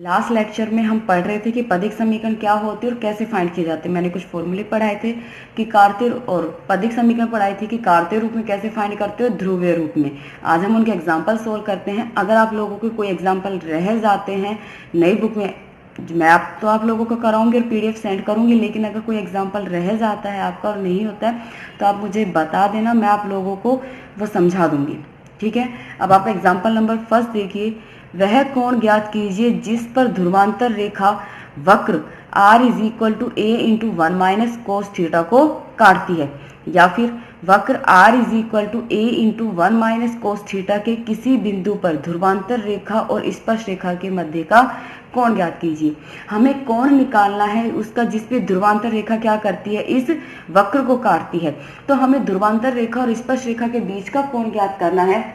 Last lecture में हम पढ़ रहे थे कि पदिक समीकरण क्या होते हैं और कैसे फाइंड किए जाते हैं। मैंने कुछ फॉर्मूले पढ़ाए थे कि कार्तीय और पदिक समीकरण पढ़ाए थे कि कार्तीय रूप में कैसे फाइंड करते हो, ध्रुवीय रूप में। आज हम उनके एग्जाम्पल सोल्व करते हैं। अगर आप लोगों के कोई एग्जाम्पल रह जाते हैं नई बुक में, मैं आप लोगों को कराऊंगी और पीडीएफ सेंड करूंगी, लेकिन अगर कोई एग्जाम्पल रह जाता है आपका और नहीं होता है तो आप मुझे बता देना, मैं आप लोगों को वो समझा दूंगी। ठीक है, अब आप एग्जाम्पल नंबर फर्स्ट देखिए। वह कोण ज्ञात कीजिए जिस पर ध्रुवांतर रेखा वक्र r is equal to a into one minus cos theta को काटती है, या फिर वक्र r is equal to a into one minus cos theta के किसी बिंदु पर ध्रुवांतर रेखा और स्पर्श रेखा के मध्य का कोण ज्ञात कीजिए। हमें कोण निकालना है उसका जिस पे ध्रुवांतर रेखा क्या करती है, इस वक्र को काटती है। तो हमें ध्रुवांतर रेखा और स्पर्श रेखा के बीच का कोण ज्ञात करना है।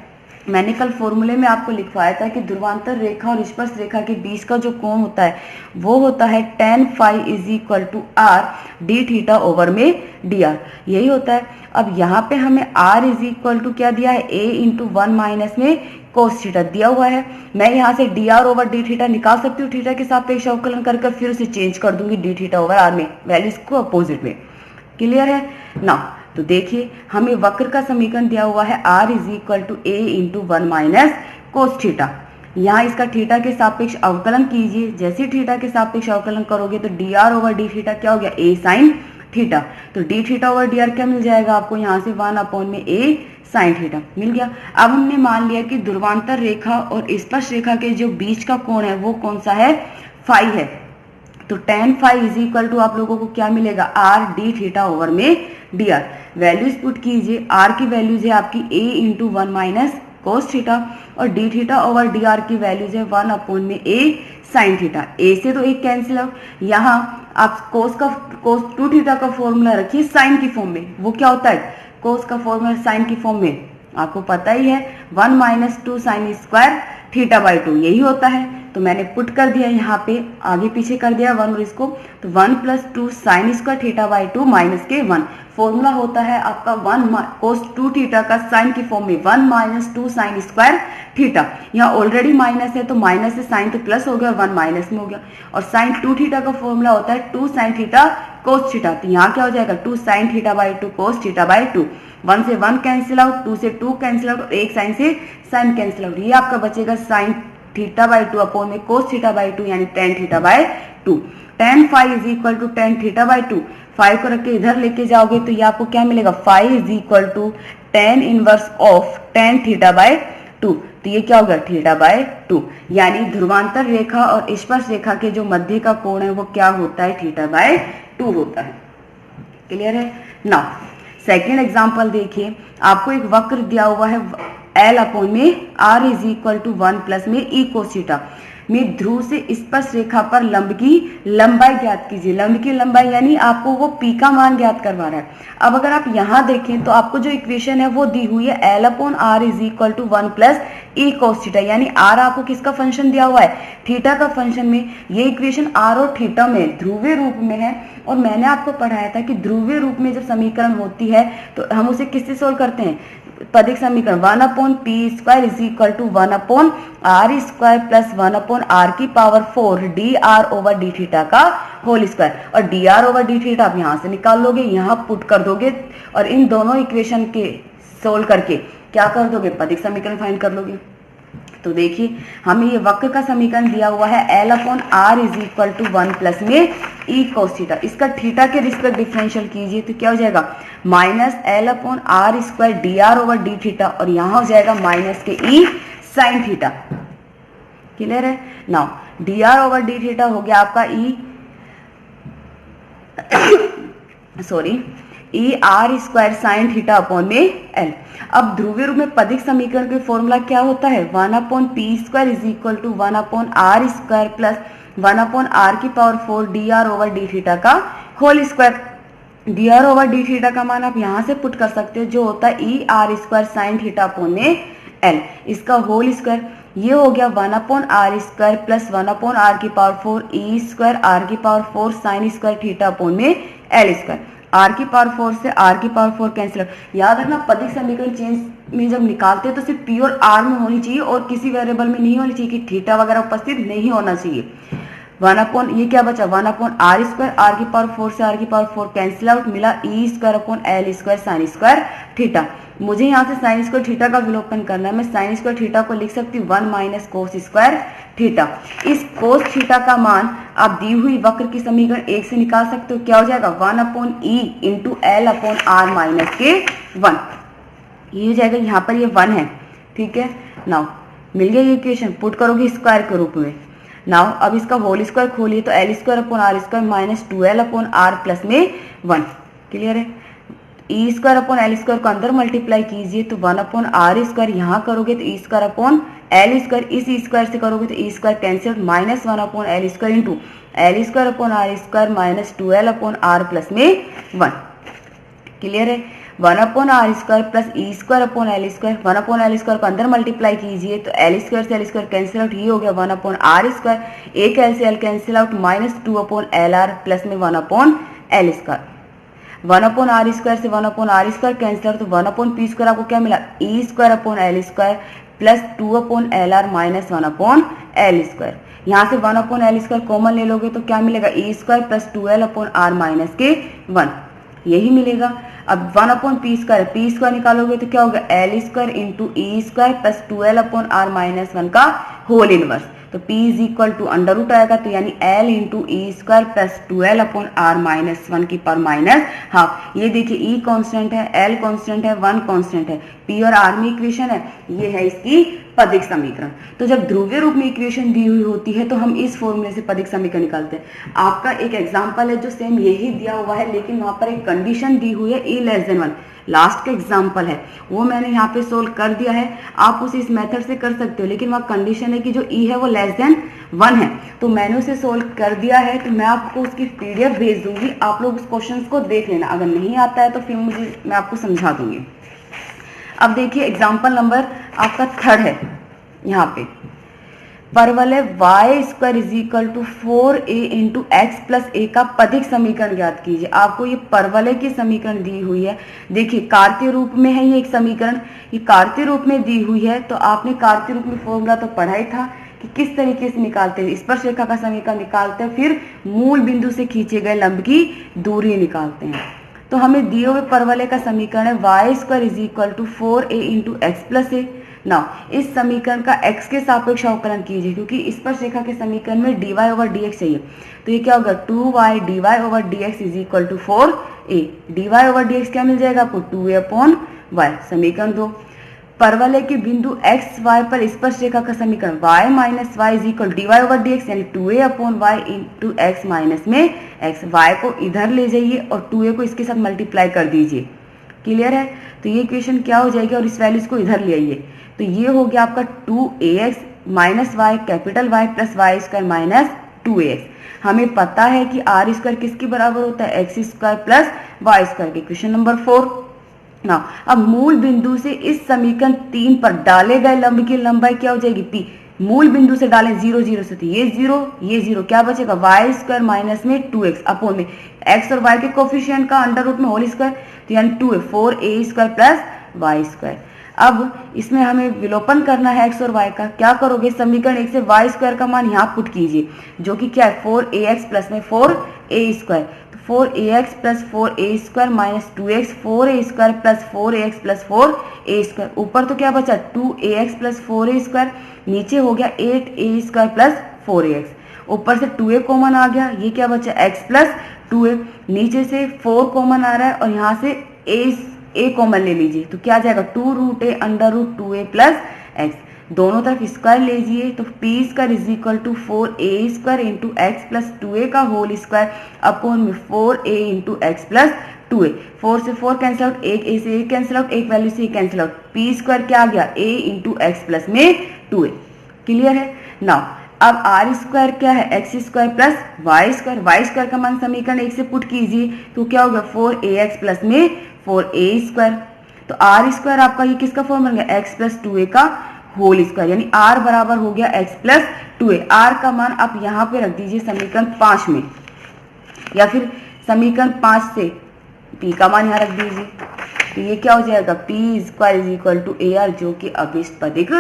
मैंने कल फॉर्मूले में आपको लिखवाया था कि ध्रुवांतर रेखा और स्पर्श रेखा के बीच का जो कोण होता है वो होता है tan phi is equal to r d theta over में dr, यही होता है। अब यहाँ पे हमें r इज इक्वल टू क्या दिया है, a इंटू वन माइनस में कोस थीटा दिया हुआ है। मैं यहाँ से dr ओवर डी थीटा निकाल सकती हूँ, थीटा के सापेक्ष अवकलन कर फिर उसे चेंज कर दूंगी डी थीटा ओवर r में, वैल्यूज को अपोजिट में। क्लियर है ना? तो देखिए हमें वक्र का समीकरण दिया हुआ है r is equal to a into one minus cos theta. यहाँ इसका थीटा के सापेक्ष अवकलन कीजिए। जैसे थीटा के सापेक्ष अवकलन करोगे तो dr ओवर डी थीटा क्या हो गया, a साइन थीटा। तो डी थीटा ओवर dr क्या मिल जाएगा आपको, यहाँ से 1 में a साइन थीटा मिल गया। अब हमने मान लिया कि ध्रुवांतर रेखा और स्पर्श रेखा के जो बीच का कोण है वो कौन सा है, फाई है। तो tan phi is equal to आप लोगों को क्या मिलेगा, r डी थीटा ओवर में dr। वैल्यूज पुट कीजिए, r की वैल्यूज है आपकी a into one minus cos theta और डी थीटा ओवर dr की वैल्यूज है 1 में a साइन थीटा। a से तो एक कैंसिल आउट। यहाँ आप कोस टू थीटा का फॉर्मूला रखिए साइन की फॉर्म में। वो क्या होता है, कोस का फॉर्मूला साइन की फॉर्म में आपको पता ही है, 1 minus two sine square theta by 2 यही होता है। तो मैंने पुट कर दिया यहाँ पे, आगे पीछे कर दिया 1 और इसको, तो 1 plus two sine square theta by 2 minus के 1। फॉर्मूला होता है आपका 1 कोस टू थीटा का साइन की फॉर्म में 1 minus two sine square theta. यहाँ ऑलरेडी माइनस है तो माइनस से साइन तो प्लस हो गया और 1 माइनस में हो गया। और साइन टू थीटा का फॉर्मूला होता है 2 साइन थीटा कोस थीटा। तो यहाँ क्या हो जाएगा, 2 sine theta by 2 cos theta by 2। 1 से 1 कैंसिल आउट, 2 से 2 कैंसिल आउट और एक साइन से साइन कैंसिल आउट। ये आपका बचेगा साइन थीटा बाई 2 अपॉन में कोस थीटा बाई 2 यानी tan theta by 2। tan phi is equal to tan theta by 2। Five को रख के इधर लेके जाओगे तो ये आपको क्या मिलेगा, phi is equal to tan inverse of tan theta by 2। तो ये क्या होगा, थीटा बाई 2। यानी ध्रुवांतर रेखा और स्पर्श रेखा के जो मध्य का कोण है वो क्या होता है, थीटा बाई 2 होता है। क्लियर है ना? सेकेंड एग्जाम्पल देखिए, आपको एक वक्र दिया हुआ है L अपॉन में r is equal to 1 plus में e कोस थीटा में ध्रुव से स्पर्श रेखा पर लंब की लंबाई ज्ञात कीजिए। लंब की लंबाई यानी आपको वो p का मान ज्ञात करवा रहा है। अब अगर आप यहाँ देखें तो आपको जो इक्वेशन है वो दी हुई है L upon r is equal to 1 plus e cos theta, यानी r आपको किसका फंक्शन दिया हुआ है, थीटा का फंक्शन में। ये इक्वेशन r और थीटा में ध्रुवीय रूप में है। और मैंने आपको पढ़ाया था कि ध्रुवीय रूप में जब समीकरण होती है तो हम उसे किससे सोल्व करते हैं, पदिक समीकरण 1/p square is equal to 1/r square plus 1/r की power 4 dr over D theta का होल स्क्वायर। और dr ओवर डी थीटा आप यहाँ से निकाल लोगे, यहाँ पुट कर दोगे और इन दोनों इक्वेशन के सोल्व करके क्या कर दोगे, पदिक समीकरण फाइंड कर लोगे। तो देखिए हमें ये वक्र का समीकरण दिया हुआ है L upon r is equal to 1 plus में e कोस थीटा। इसका थीटा के रिस्पेक्ट डिफरेंशियल कीजिए तो क्या हो जाएगा, minus L upon r square dr over D theta और यहाँ हो जाएगा माइनस के e साइन थीटा। क्लियर है? Now dr over D theta हो गया आपका e r square sine theta upon में एल। अब ध्रुवीय रूप में पदिक समीकरण के फॉर्मूला क्या होता है, 1/p square is equal to 1/r square plus 1/r की power 4 dr over D theta का whole square. dr over D theta का मान आप यहाँ से पुट कर सकते हो जो होता है ई r square sine theta upon में एल, इसका होल स्क्वायर। ये हो गया 1/r स्क्वायर प्लस 1/r की पावर 4 ई स्क्वायर आर की power 4 sine square theta upon में एल स्क्वायर। आर की पावर 4 से आर की पावर 4 कैंसिल आउट। याद रखना पदिक समीकरण चेंज में जब निकालते हैं तो सिर्फ पी और आर में होनी चाहिए और किसी वेरिएबल में नहीं होनी चाहिए कि थीटा वगैरह उपस्थित नहीं होना चाहिए। 1 ये क्या बचा 1/r², आर की पावर 4 से आर की पावर 4 कैंसिल आउट, मिला e²/l² साइन स्क्वायर थीटा। मुझे यहाँ से साइन स्क्वायर थीटा का विलोपन करना है। मैं साइन स्क्वायर थीटा को लिख सकती हूँ 1 - कोस स्क्वायर थीटा। इस कोस थीटा का मान आप दी हुई वक्र की समीकरण 1 से निकाल सकते हो। क्या हो जाएगा 1/e × l/r-1। ये हो जाएगा, यहाँ पर ये 1 है, ठीक है। नाउ मिल गया ये इक्वेशन, पुट करोगे स्क्वायर के रूप में। नाउ अब इसका होल स्क्वायर खोलिए तो l²/r² - 2l/r प्लस में 1। क्लियर है। e²/l² को अंदर मल्टीप्लाई कीजिए तो 1/r², यहाँ करोगे तो e²/l², इस e² से करोगे तो e² cancel, -1/l² l²/r² - 2l/r plus में 1। क्लियर है। 1/r² प्लस e²/l², 1/l² को अंदर मल्टीप्लाई कीजिए तो l² से l² कैंसिल आउट, ये हो गया 1/r², एक l से l cancel out, -2/lr plus में 1/l²। 1/r² से 1/r² कैंसिल आउट तो 1/p² आपको क्या मिला e²/l² plus 2/lr minus 1/l²। यहाँ से 1/l² कॉमन ले लोगे तो क्या मिलेगा e² प्लस 2l/r माइनस के 1, यही मिलेगा। अब 1/p² निकालोगे तो क्या होगा l² × e² plus 2l/r minus 1 का होल इनवर्स। तो p = आएगा, तो यानी l × e² plus 2l/r minus 1 की पावर माइनस हाफ। ये देखिए e कांस्टेंट है, l कांस्टेंट है, 1 कांस्टेंट है, p और r में इक्वेशन है, ये है इसकी पदिक समीकरण। तो जब ध्रुवीय रूप में इक्वेशन दी हुई होती है तो हम इस फॉर्मूले से पदिक समीकरण निकालते हैं। आपका एक एग्जांपल है जो सेम यही दिया हुआ है, लेकिन वहां पर एक कंडीशन दी हुई है e <1। लास्ट का एग्जाम्पल है वो मैंने यहाँ पे सोल्व कर दिया है, आप उसे इस मेथड से कर सकते हो, लेकिन वहाँ कंडीशन है कि जो e है वो <1 है, तो मैंने उसे सोल्व कर दिया है। तो मैं आपको उसकी PDF भेज दूंगी, आप लोग उस क्वेश्चन को देख लेना, अगर नहीं आता है तो फिर मैं आपको समझा दूंगी। अब देखिए एग्जाम्पल नंबर आपका 3 है। यहाँ पे परवलय y² = 4a × x + a का पदिक समीकरण ज्ञात कीजिए। आपको ये परवलय की समीकरण दी हुई है। देखिए कार्तीय रूप में है ये एक समीकरण, ये कार्तीय रूप में दी हुई है, तो आपने कार्तीय रूप में फॉर्मूला तो पढ़ा ही था कि किस तरीके से निकालते हैं। स्पर्श रेखा का समीकरण निकालते हैं, फिर मूल बिंदु से खींचे गए लंब की दूरी निकालते हैं। तो हमें दिए हुए परवलय का समीकरण है y² = 4a × x + a। Now इस समीकरण का x के सापेक्ष अवकलन कीजिए, क्योंकि स्पर्श रेखा के समीकरण में dy/dx चाहिए। तो ये क्या होगा 2y dy/dx = 4a, dy/dx क्या मिल जाएगा आपको 2a/y। समीकरण 2 परवलय के बिंदु x y पर स्पर्श रेखा का समीकरण y - y = dy/dx यानी 2a/y × x माइनस में x। y को इधर ले जाइए और 2a को इसके साथ मल्टीप्लाई कर दीजिए। क्लियर है। तो ये इक्वेशन क्या हो जाएगी और इस वैल्यूज को इधर ले आइए, तो ये हो गया आपका 2ax - y capital Y plus y² - 2ax। हमें पता है कि r² किसके बराबर होता है x² प्लस y² के। क्वेश्चन नंबर 4 ना, अब मूल बिंदु से इस समीकरण 3 पर डाले गए लंब की लंबाई क्या हो जाएगी p। मूल बिंदु से डालें 0 0 से, तो ये 0 क्या बचेगा y² माइनस में 2x अपोन में x और y के कोफिशिएंट का अंडर रूट में होल स्क्वायर, तो यानी 2a 4a² प्लस y²। अब इसमें हमें विलोपन करना है x और y का। क्या करोगे समीकरण 1 से y² का मान यहाँ पुट कीजिए, जो कि क्या है 4ax प्लस में 4a²। तो 4ax plus 4a² minus 2x 4a² plus 4ax plus 4a²। ऊपर तो क्या बचा 2ax प्लस 4a², नीचे हो गया 8a² प्लस 4ax। ऊपर से 2a कॉमन आ गया, ये क्या बचा x प्लस 2a, नीचे से 4 कॉमन आ रहा है और यहाँ से a कॉमन ले लीजिए, तो क्या आ जाएगा 2√a √2a प्लस x। दोनों तरफ स्क्वायर लीजिए तो p² = 4a² × x plus 2a का होल स्क्वायर अपोन में 4a × x प्लस 2a। 4 से 4 कैंसिल आउट, एक a से a कैंसिल आउट, एक वैल्यू से कैंसिल आउट, p² क्या आ गया a × x प्लस में 2a। क्लियर है। नाउ अब r² क्या है x² प्लस y² का मान समीकरण 1 से पुट कीजिए, तो क्या होगा 4ax प्लस में 4a²। तो r² आपका ये किसका फॉर्म बन गया x प्लस 2a का होल स्क्वायर, यानी r बराबर हो गया x प्लस 2a। r का मान आप यहाँ पे रख दीजिए समीकरण 5 में, या फिर समीकरण 5 से P का मान यहाँ रख दीजिए, तो ये क्या हो जाएगा, P² = AR, जो कि अभिष्पदिक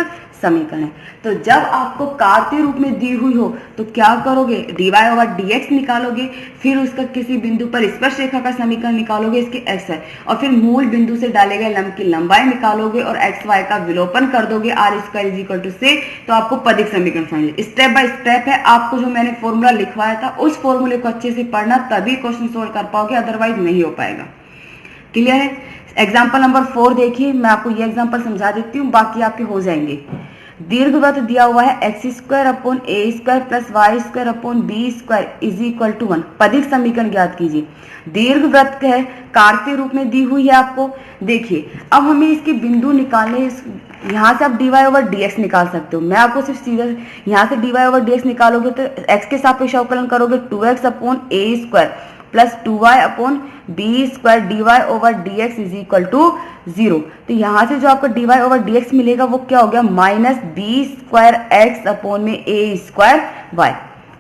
समीकरण है। तो जब आपको कार्तीय रूप में दी हुई हो तो क्या करोगे, dy/dx निकालोगे, फिर उसका किसी बिंदु पर स्पर्श रेखा का समीकरण निकालोगे, इसके x है, और फिर मूल बिंदु से डाले गए लंब की लंबाई निकालोगे और x y का विलोपन कर दोगे r² से, तो आपको पदिक समीकरण फाइंड। स्टेप बाय स्टेप है, आपको जो मैंने फॉर्मूला लिखवाया था उस फॉर्मूले को अच्छे से पढ़ना, तभी क्वेश्चन सोल्व कर पाओगे, अदरवाइज नहीं हो पाएगा। क्लियर है। एग्जाम्पल नंबर 4 देखिए, मैं आपको ये एग्जाम्पल समझा देती हूँ, बाकी आपके हो जाएंगे। दीर्घवृत्त दिया हुआ है x² + a² + b² = 1। पदिक समीकरण ज्ञात कीजिए। दीर्घवृत्त है, कार्तीय रूप में दी हुई है आपको। देखिए अब हमें इसके बिंदु निकालने, यहाँ से आप dy/dx निकाल सकते हो। मैं आपको सिर्फ सीधा यहाँ से dy/dx निकालोगे तो x के सापेक्ष अवकलन करोगे 2x/a² + 2y/b² dy/dx = 0। तो यहाँ से जो आपका dy/dx मिलेगा वो क्या हो गया, -b²x/a²y,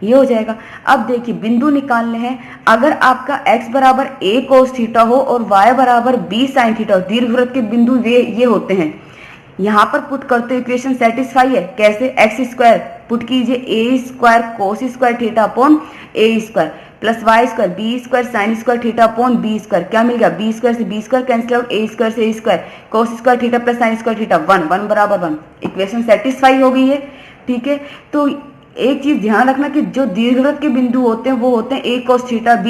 ये हो जाएगा। अब देखिए बिंदु निकालने हैं, अगर आपका x = a cos थीटा हो और y = b sin थीटा हो, दीर्घवृत्त के बिंदु ये होते हैं। यहाँ पर पुट करते हो, इक्वेशन सेटिस्फाई है, कैसे, x² पुट कीजिए a² cos² θ/a² + y² b² sin² θ/b², क्या मिल गया, b² से b² कैंसिल आउट, a² से a² cos² θ + sin² θ, 1 = 1। Equation satisfy हो गई है। ठीक है, तो एक चीज ध्यान रखना कि जो दीर्घवृत्त के बिंदु होते हैं वो होते हैं a cos θ b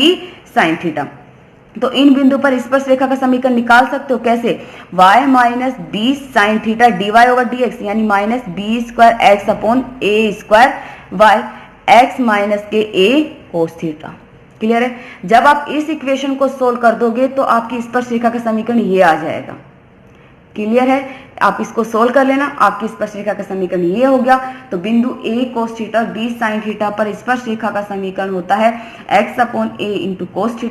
sin θ। तो इन बिंदु पर स्पर्श रेखा का समीकरण निकाल सकते हो, कैसे, y - b sin θ dy/dx, यानी -b² x/a² y x - के a cos θ। क्लियर है। जब आप इस इक्वेशन को सोल्व कर दोगे तो आपकी स्पर्श रेखा का समीकरण ये आ जाएगा। क्लियर है, आप इसको सोल्व कर लेना, आपकी स्पर्श रेखा का समीकरण ये हो गया। तो बिंदु a cos θ b sin θ पर स्पर्श रेखा का समीकरण होता है x/a × cos θ +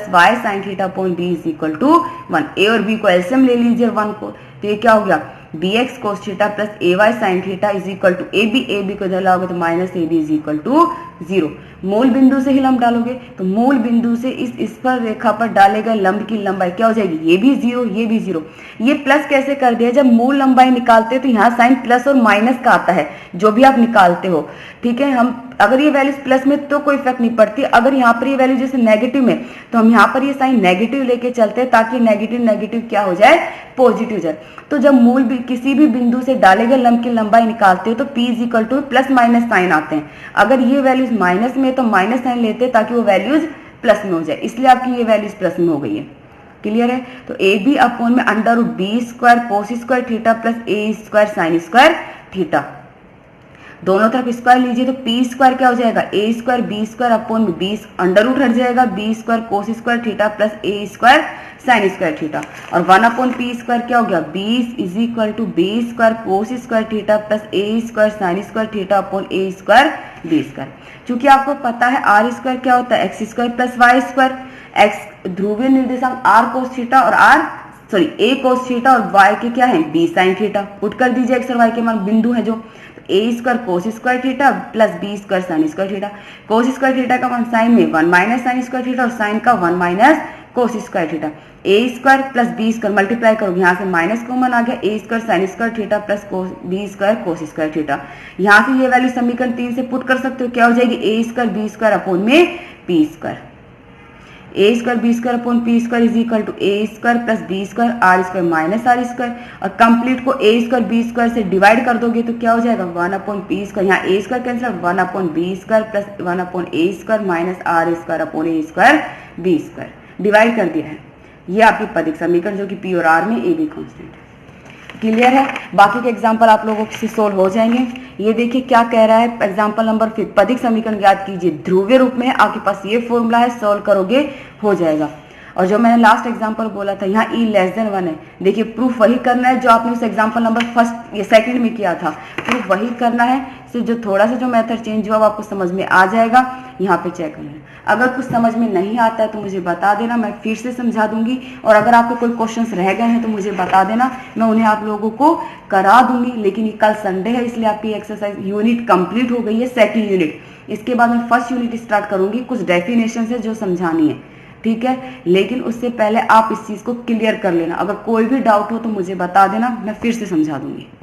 y sin θ/b = 1। a और b को एलसीएम ले लीजिए 1 को, तो ये क्या हो गया, bx cos θ + ay sin θ = ab को इधर लाओगे तो -ab = 0। मूल बिंदु से ही लंब डालोगे, तो मूल बिंदु से इस स्पर्श रेखा पर डाले गए लंब की लंबाई क्या हो जाएगी, ये भी 0, ये भी 0। ये प्लस कैसे कर दिया, जब मूल लंबाई निकालते हैं तो यहाँ साइन प्लस और माइनस का आता है, जो भी आप निकालते हो। ठीक है, हम अगर ये वैल्यूज प्लस में तो कोई इफेक्ट नहीं पड़ती, अगर यहाँ पर ये वैल्यू जैसे नेगेटिव में, तो हम यहाँ पर ये साइन नेगेटिव लेके चलते हैं ताकि नेगेटिव नेगेटिव क्या हो जाए, पॉजिटिव जाए। तो जब मूल किसी भी बिंदु से डाले गए लंब की लंबाई निकालते हो तो p = प्लस माइनस साइन आते हैं। अगर ये वैल्यूज माइनस में तो माइनस साइन लेते हैं ताकि वो वैल्यूज प्लस में हो जाए, इसलिए आपकी ये वैल्यूज प्लस में हो गई है। क्लियर है। तो ab/में √b² cos² θ + a² sin² θ, दोनों तरफ स्क्वायर लीजिए तो p² क्या हो जाएगा, a² b² b under root हट जाएगा, b² cos² θ + a² sin² θ, और 1/p² क्या हो गया, b = b² cos² θ + a² sin² θ a²b²। चूंकि आपको पता है r² क्या होता है, x² + y², x ध्रुवीय निर्देशांक r cos θ और a cos θ और y के क्या है, b sin θ। पुट कर दीजिए x और y के मान, बिंदु है जो, a² cos² θ + b² sin² θ। cos² θ का मान साइन में 1 - sin² θ और साइन का 1 - cos² θ। a² + b² मल्टीप्लाई करोगे, यहाँ से माइनस कॉमन आ गया, a² sin² θ + b² cos² θ। यहाँ से ये वैल्यू समीकरण 3 से पुट कर सकते हो, क्या हो जाएगी, a² b² में p², a² b² p² a² + b² r² और कंप्लीट को a² b² से डिवाइड कर दोगे तो क्या हो जाएगा, 1/p², यहाँ a² cancel, 1/b² + 1/a² - r² divide कर दिया है। ये आपकी पदिक समीकरण जो कि p और r में a b कांस्टेंट है। क्लियर है। बाकी के एग्जाम्पल आप लोगों से सोल्व हो जाएंगे। ये देखिए क्या कह रहा है, एग्जाम्पल नंबर 5, पदिक समीकरण ज्ञात कीजिए। ध्रुवीय रूप में आपके पास ये फॉर्मूला है, सोल्व करोगे हो जाएगा। और जो मैंने लास्ट एग्जाम्पल बोला था, यहाँ e < 1 है। देखिए प्रूफ वही करना है जो आपने उस एग्जाम्पल नंबर फर्स्ट या सेकंड में किया था, प्रूफ वही करना है। सिर्फ जो थोड़ा सा जो मेथड चेंज हुआ वो आपको समझ में आ जाएगा। यहाँ पे चेक करना है, अगर कुछ समझ में नहीं आता है तो मुझे बता देना, मैं फिर से समझा दूंगी। और अगर आपके कोई क्वेश्चंस रह गए हैं तो मुझे बता देना, मैं उन्हें आप लोगों को करा दूंगी। लेकिन ये कल संडे है इसलिए आपकी एक्सरसाइज यूनिट कंप्लीट हो गई है, सेकेंड यूनिट। इसके बाद मैं फर्स्ट यूनिट स्टार्ट करूंगी, कुछ डेफिनेशन है जो समझानी है। ठीक है। लेकिन उससे पहले आप इस चीज को क्लियर कर लेना। अगर कोई भी डाउट हो तो मुझे बता देना, मैं फिर से समझा दूंगी।